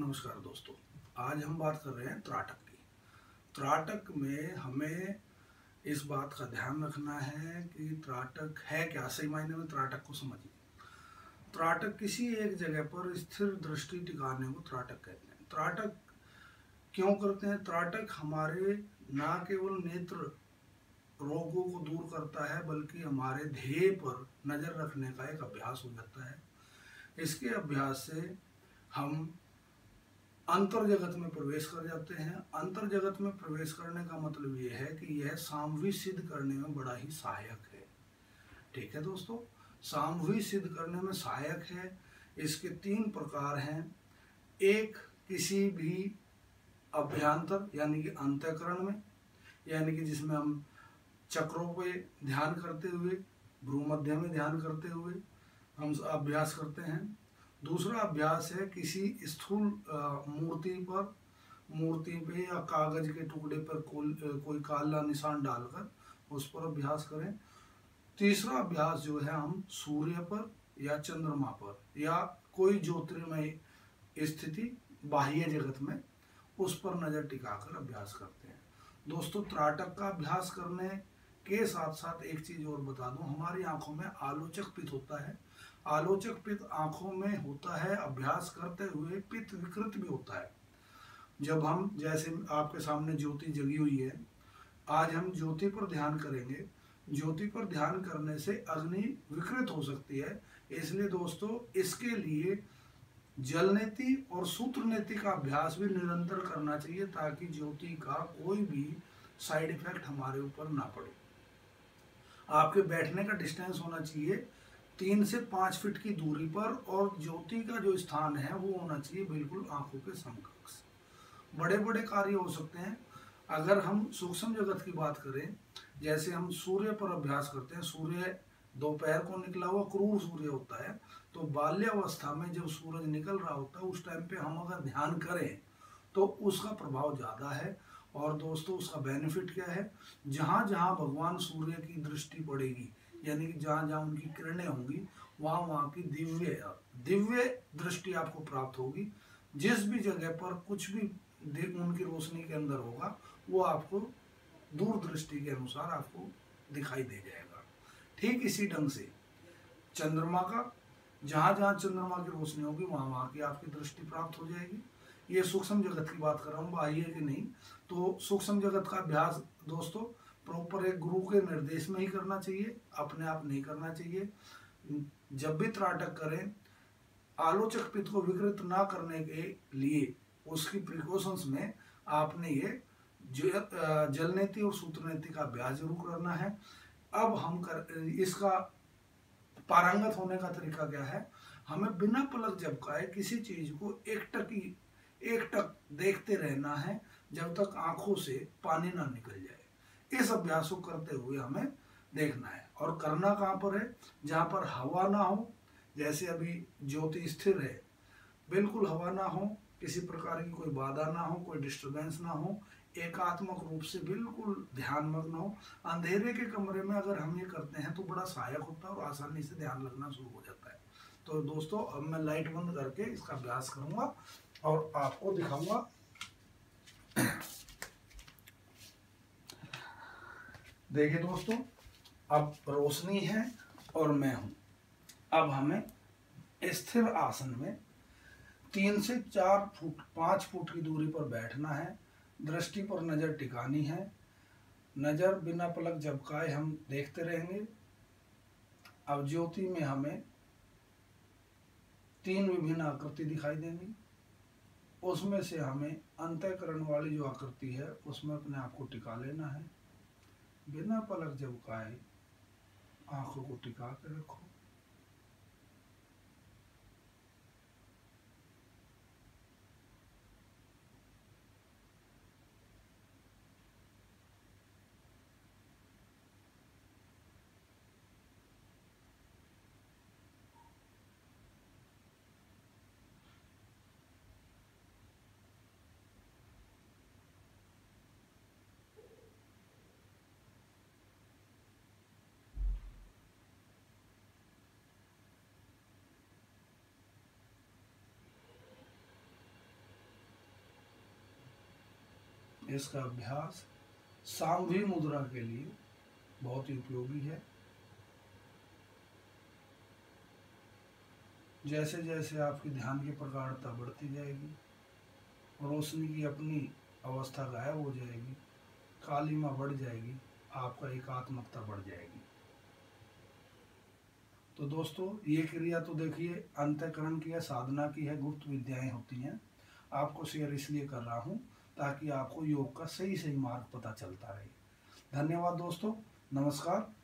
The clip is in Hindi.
नमस्कार दोस्तों। आज हम बात कर रहे हैं त्राटक की। त्राटक में हमें इस बात का ध्यान रखना है कि त्राटक है क्या। सही मायने में त्राटक को समझिए। त्राटक किसी एक जगह पर स्थिर दृष्टि टिकाने को त्राटक कहते हैं। त्राटक क्यों करते हैं? त्राटक हमारे ना केवल नेत्र रोगों को दूर करता है बल्कि हमारे ध्येय पर नजर रखने का एक अभ्यास हो जाता है। इसके अभ्यास से हम अंतर जगत में प्रवेश कर जाते हैं। अंतर जगत में प्रवेश करने का मतलब ये है कि यह सामवी सिद्ध करने में बड़ा ही सहायक है। ठीक है दोस्तों, सामवी सिद्ध करने में सहायक है। इसके 3 प्रकार हैं। एक, किसी भी अभ्यांतर यानी कि अंतःकरण में, यानी कि जिसमें हम चक्रों पे ध्यान करते हुए, भ्रूमध्य में ध्यान करते हुए हम अभ्यास करते हैं। दूसरा अभ्यास है किसी स्थूल मूर्ति पे या कागज के टुकड़े पर कोई काला निशान डालकर उस पर अभ्यास करें। तीसरा अभ्यास जो है हम सूर्य पर या चंद्रमा पर या कोई ज्योतिर्मय स्थिति बाह्य जगत में उस पर नजर टिकाकर अभ्यास करते हैं। दोस्तों, त्राटक का अभ्यास करने के साथ साथ एक चीज और बता दूं, हमारी आंखों में आलोचक पित्त होता है। आलोचक पित्त आंखों में होता है। अभ्यास करते हुए पित्त विकृत भी होता है। जब हम, जैसे आपके सामने ज्योति जगी हुई है, आज हम ज्योति पर ध्यान करेंगे। ज्योति पर ध्यान करने से अग्नि विकृत हो सकती है। इसलिए दोस्तों, इसके लिए जल नीति और सूत्र नीति का अभ्यास भी निरंतर करना चाहिए ताकि ज्योति का कोई भी साइड इफेक्ट हमारे ऊपर ना पड़े। आपके बैठने का डिस्टेंस होना चाहिए 3 से 5 फीट की दूरी पर और ज्योति का जो स्थान है वो होना चाहिए बिल्कुल आंखों के समकक्ष। बड़े बड़े कार्य हो सकते हैं। अगर हम सूक्ष्म जगत की बात करें, जैसे हम सूर्य पर अभ्यास करते हैं। सूर्य दोपहर को निकला हुआ क्रूर सूर्य होता है, तो बाल्यावस्था में जब सूरज निकल रहा होता है उस टाइम पे हम अगर ध्यान करें तो उसका प्रभाव ज़्यादा है। और दोस्तों, उसका बेनिफिट क्या है? जहाँ जहाँ भगवान सूर्य की दृष्टि पड़ेगी, यानी कि जहाँ जहाँ उनकी किरणें होंगी, वहाँ वहाँ की दिव्य दृष्टि आपको प्राप्त होगी। जिस भी जगह पर कुछ भी उनकी रोशनी के अंदर होगा वो आपको दूरदृष्टि के अनुसार आपको दिखाई दे जाएगा। ठीक इसी ढंग से चंद्रमा का, जहाँ जहाँ चंद्रमा की रोशनी होगी वहाँ वहाँ की आपकी दृष्टि प्राप्त हो जाएगी। ये सूक्ष्म जगत की बात कर रहा हूँ, बाह्य की नहीं। तो सूक्ष्म जगत का अभ्यास दोस्तों प्रॉपर एक गुरु के निर्देश में ही करना चाहिए, अपने आप नहीं करना चाहिए। जब भी त्राटक करें, आलोचक पित्त को विकृत ना करने के लिए उसकी प्रिकॉशंस में आपने ये जल नीति और सूत्र नीति का अभ्यास जरूर करना है। अब हम इसका पारंगत होने का तरीका क्या है? हमें बिना पलक झपकाए किसी चीज को एकटक देखते रहना है जब तक आंखों से पानी ना निकल जाए। इस अभ्यास को करते हुए हमें देखना है। और करना कहाँ पर है? जहाँ पर हवा ना हो, जैसे अभी ज्योति स्थिर है, बिल्कुल हवा ना हो, किसी प्रकार की कोई बाधा ना हो, कोई डिस्टरबेंस ना हो, एकात्मक रूप से बिल्कुल ध्यानमग्न हो। अंधेरे के कमरे में अगर हम ये करते हैं तो बड़ा सहायक होता है और आसानी से ध्यान लगना शुरू हो जाता है। तो दोस्तों, अब मैं लाइट बंद करके इसका अभ्यास करूंगा और आपको दिखाऊंगा। देखिए दोस्तों, अब रोशनी है और मैं हूं। अब हमें स्थिर आसन में 3 से 4 फुट 5 फुट की दूरी पर बैठना है। दृष्टि पर नजर टिकानी है। नजर बिना पलक झपकाए हम देखते रहेंगे। अब ज्योति में हमें 3 विभिन्न आकृति दिखाई देंगी। उसमें से हमें अंतःकरण वाली जो आकृति है उसमें अपने आप को टिका लेना है। बिना पलक झपकाए आंखों को टिका कर रखो। इसका अभ्यास सांभवी मुद्रा के लिए बहुत ही उपयोगी है। जैसे जैसे आपकी ध्यान की प्रगाढ़ता बढ़ती जाएगी, रोशनी की अपनी अवस्था गायब हो जाएगी, कालिमा बढ़ जाएगी, आपका एकात्मकता बढ़ जाएगी। तो दोस्तों, ये क्रिया तो देखिए अंतःकरण की है, साधना की है, गुप्त विद्याएं होती हैं। आपको शेयर इसलिए कर रहा हूँ ताकि आपको योग का सही सही मार्ग पता चलता रहे। धन्यवाद दोस्तों, नमस्कार।